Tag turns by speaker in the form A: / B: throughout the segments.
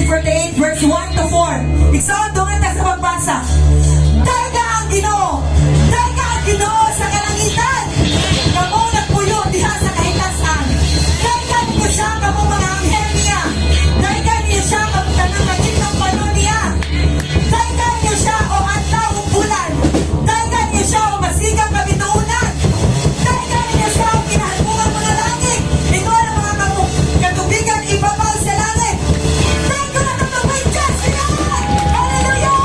A: 48 verse 1 to 4. Igsoon dungan ta sa pagbasa. Daga ang Ginoo! Daga ang Ginoo sa kalangitan! Kamo nagpuyo diha sa kahitasan. Daga niyo siya kamo mga anghel niya. Daga niyo siya kamo tanang magitang panon niya. Daga niyo siya o adlaw ug bulan. Daga niyo siya o masigang kabituunan. Daga niyo siya o kinahalpungan mga langit. Ito ang mga katubigan ibabaw sa langit. Daga na kapagay dyan sila! Hallelujah!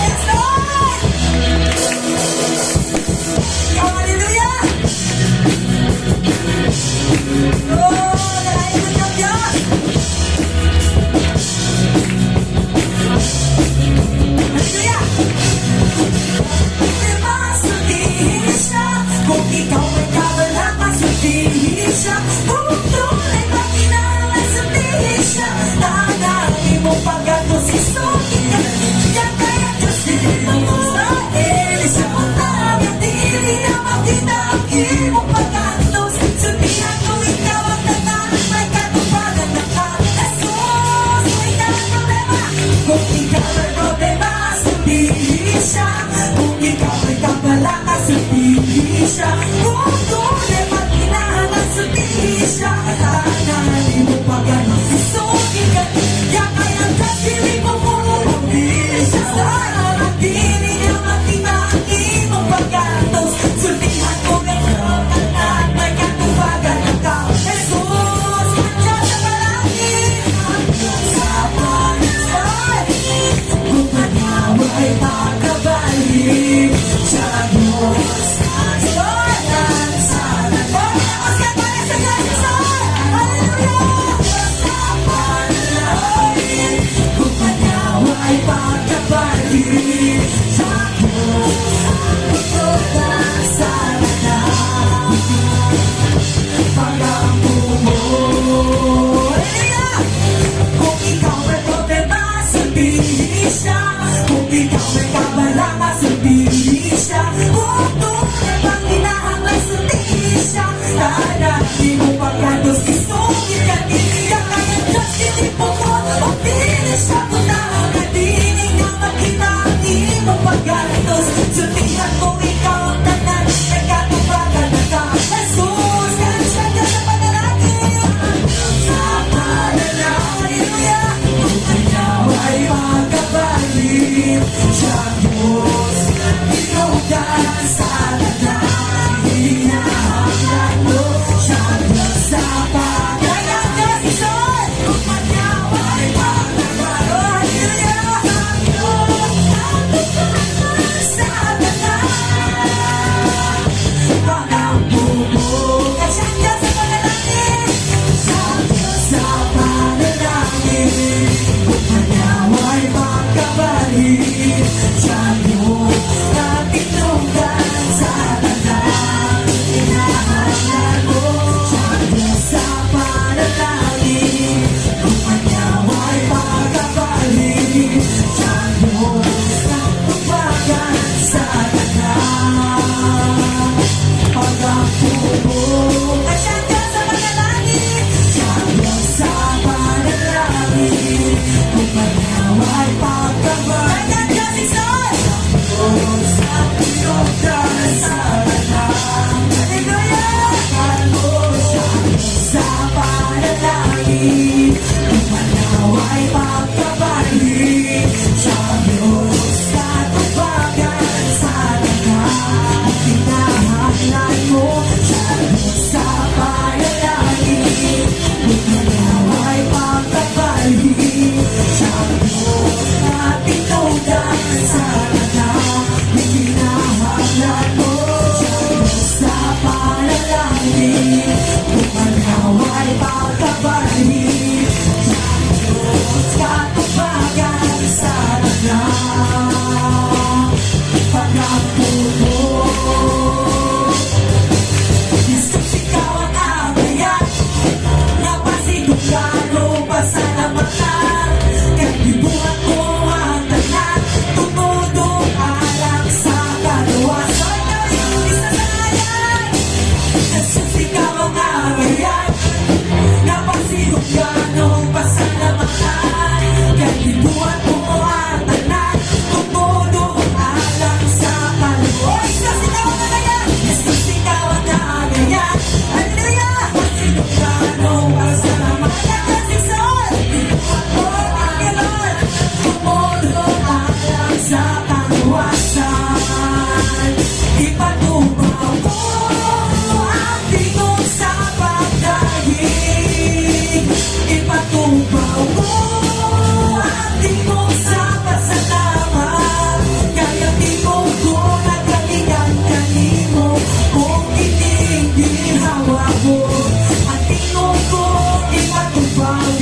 A: Yes, Lord! Ikaw, hallelujah! Oh, nalayan ng Diyos! Hallelujah! Masulihin siya, kung ikaw ay kabala, masulihin siya, kung tunay makinala, sulihin siya, tanangin mo pagkatos isukin ka, yan kaya Diyos din mo sa siya mo tayo, dili na makita ang iyong pagkatos, sulihan ko ikaw ang tanang, may katupagan na ka, Jesus, may problema, kung ikaw ay problema, sulihin siya, kung ikaw ay kabala, sulihin siya, kung tunay makinala, sulihin siya, tanangin mo pagkatos isukin ka, yan kaya Diyos dili mo pumupunin siya, sarang dili na makita ang iyong pagkatos, sulihan ko ikaw tanang, may katupagan na ka, Jesus, nandiyan sa palangit, sa Panginoon, kung manyawa ay makabalik sa Diyos. Lord, ang sana ko. Tapos ka para sa Diyos. Hallelujah! Sa panalangin, kung manyawa ay makabalik sa Diyos. Lord, ang sana na pag-ampo mo. Hallelujah! Kung ikaw ay problema, sabihin siya. Kung ikaw ay kabala, sabihin siya. Kung tunay bang hinahanglan, sabihin siya. Tanangin mo pagkatos, isungit ka niya. Kaya Diyos, hindi po mo, o pili siya. Kung nakakadinig ang makita ang iyong pagkatos, sabihan mo ikaw ang tanan, may katubagan na ka. Jesus, kansa ka sa panalangin. Sa panalangin, hallelujah. Kung manyawa ay magkabalik sa Diyos, ikaw ka sana na hinahanglan mo siya Diyos sa pagkakas.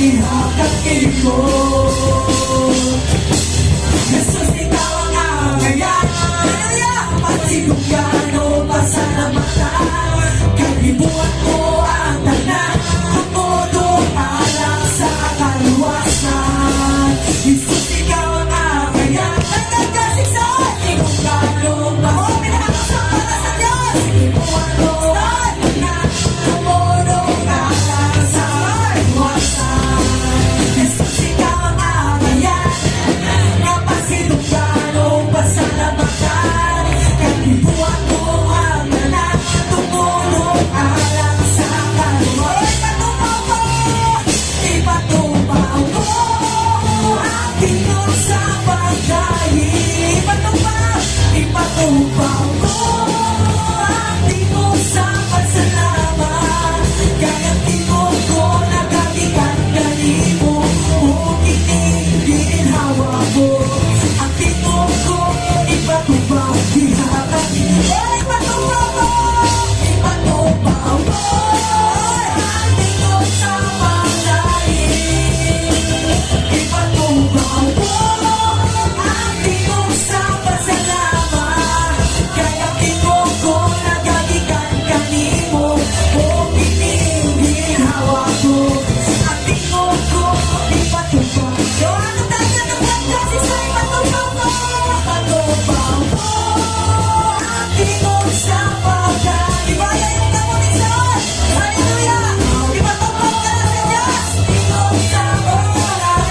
A: diha kakimo. Jesus, ikaw ang angayan. Hallelujah! Pasigugano, pasalamatan. Kalibuan mo ang tanan. Tumudo alang sa kaluwasan. Jesus, ikaw ang angayan. Nagkakasiksan, sigugano, pasalamatan. Para sa Diyos, kalibuan mo ang tanan. Tumudo alang sa kaluwasan. Jesus, ikaw ang angayan. Napasidugano, pasalamatan. Kalibuan mo ang tanan. Tumulong alang sa kaluwasan. Ipatupaw mo ang tingog sa pagkain. Ipatupaw mo ang tingog sa pagsalamat. Kaya tingog ko nagagikan kanimo. Kung itinginhawa mo ang tingog ko, ipatupaw diha kanimo. Ipatupaw mo ang tingog sa pagkain. Ipatupaw mo ang tingog sa pasalamat. Kaya tingog ko nagagikan kanimo. Kung itinginhawa mo ang tingog ko, ipatupaw. Yo, ano tayo ng kasi sa ipatupaw mo? Ipatupaw mo ang tingog sa pagkain. Ibaya yung kamunisyon. Hallelujah! Ipatupaw ka na sa Diyos. Tingog sa pagkain.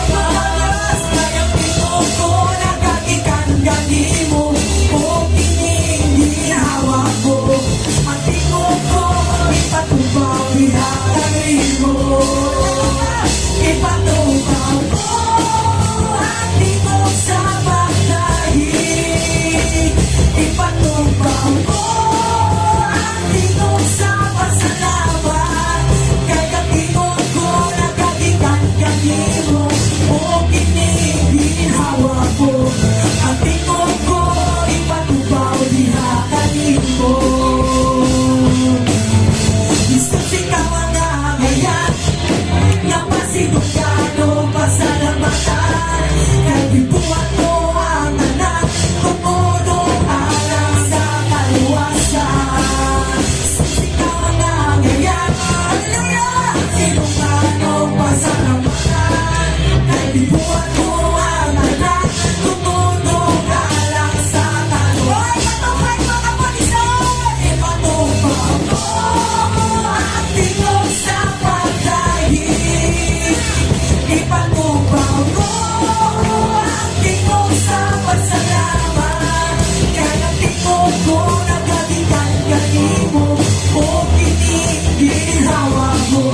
A: Kaya tingog ko nagagikan kanimo. Kung itinginhawa mo ang tingog ko, ipatupaw diha kanimo. Ipatupaw mo ang tingog sa pagkain. Ipatupaw mo ang tingog sa pasalamat. Kaya tingog ko nagagikan kanimo. Kung itinginhawa mo ang tingog ko, ipatupaw diha kanimo. Jesus, ikaw ang angayan. Napasidugano, pasalamatan. Kalibuan mo ang tanan. Tumudo alang sa kaluwasan. Jesus, ikaw ang angayan. Hallelujah! Sinugano, pasalamatan. Kalibuan mo ang tanan. Tumudo alang sa kaluwasan. Patupad mo kapulisan. Ipatupaw mo ang tingog sa pagkain. Ipatupaw mo ang tingog sa pasalamat. Kaya tingog ko nagagikan kanimo. Kung itinginhawa mo